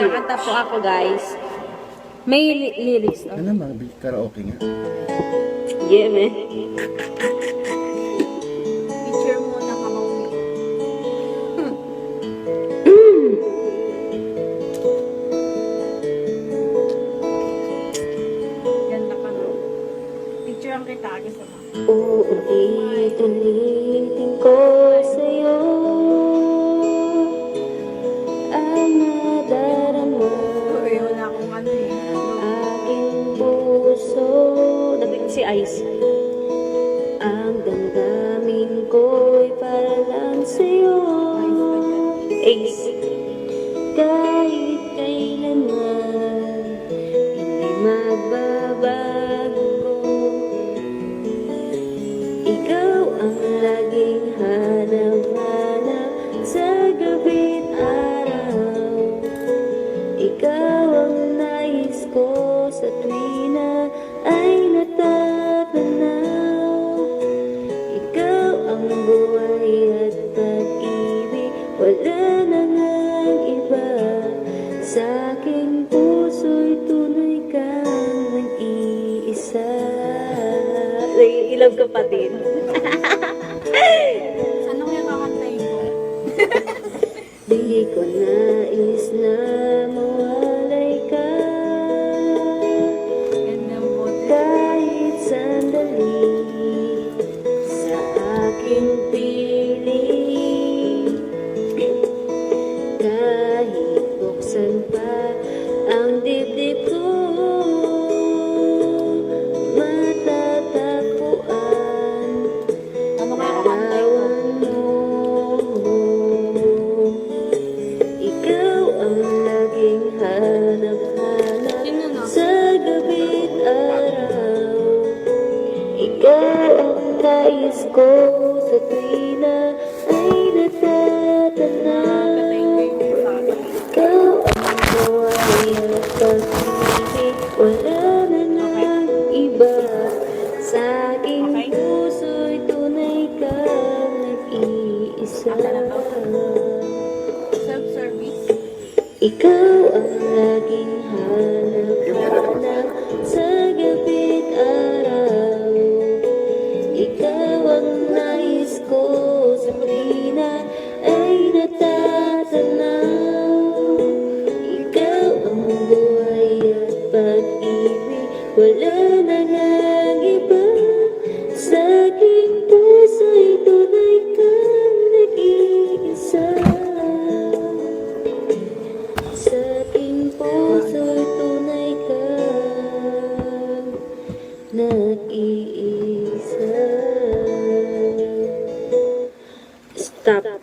Kakanta po ako, guys. May lyrics, no? Ano ba? Karaoke nga. Yeah, man. Picture muna ka mauwi. Ganda ka no? Picture ang kita. Gusto mo? Uulit-ulitin ko sa'yo ang nadarama Uy, wala akong ano eh. aking puso. Nabigyan si Ice. Ang damdamin ko'y para lang sa'yo. Ace. Kahit kailanman hindi magbabago. Ikaw ang laging hanap-hanap sa gabi't araw. Ikaw ang nais ko sa tuwina ay natatanaw. Ikaw ang buhay at pag-ibig, wala na ngang iba. Sa aking puso'y tunay kang nag-iisa. Naiilaw ka pa din. Ano kaya kakantayin ko? Di ko nais na mawalay ka Ganda ang bote. kahit sandali sa aking piling. Kahit buksan pa ang dibdib ko, matatagpuan Ano kaya kakantayin ko? ikaw ang laging hanap-hanap Sino na? sa gabi't araw. Ikaw ang nais ko sa tuwina ay natatanaw. Patayin ko yung sabi. Ikaw ang buhay at pag-ibig, wala na nang iba. Sa aking puso'y tunay kang nag-iisa. Self-service. Ikaw ang laging hanap-hanap sa gabi't araw. Ikaw ang nais ko sa tuwina ay natatanaw. Ikaw ang buhay at pag-ibig, wala na ngang iba. Sa aking puso'y tunay kang nag-iisa. Sa aking puso'y tunay kang nag-iisa. Stop.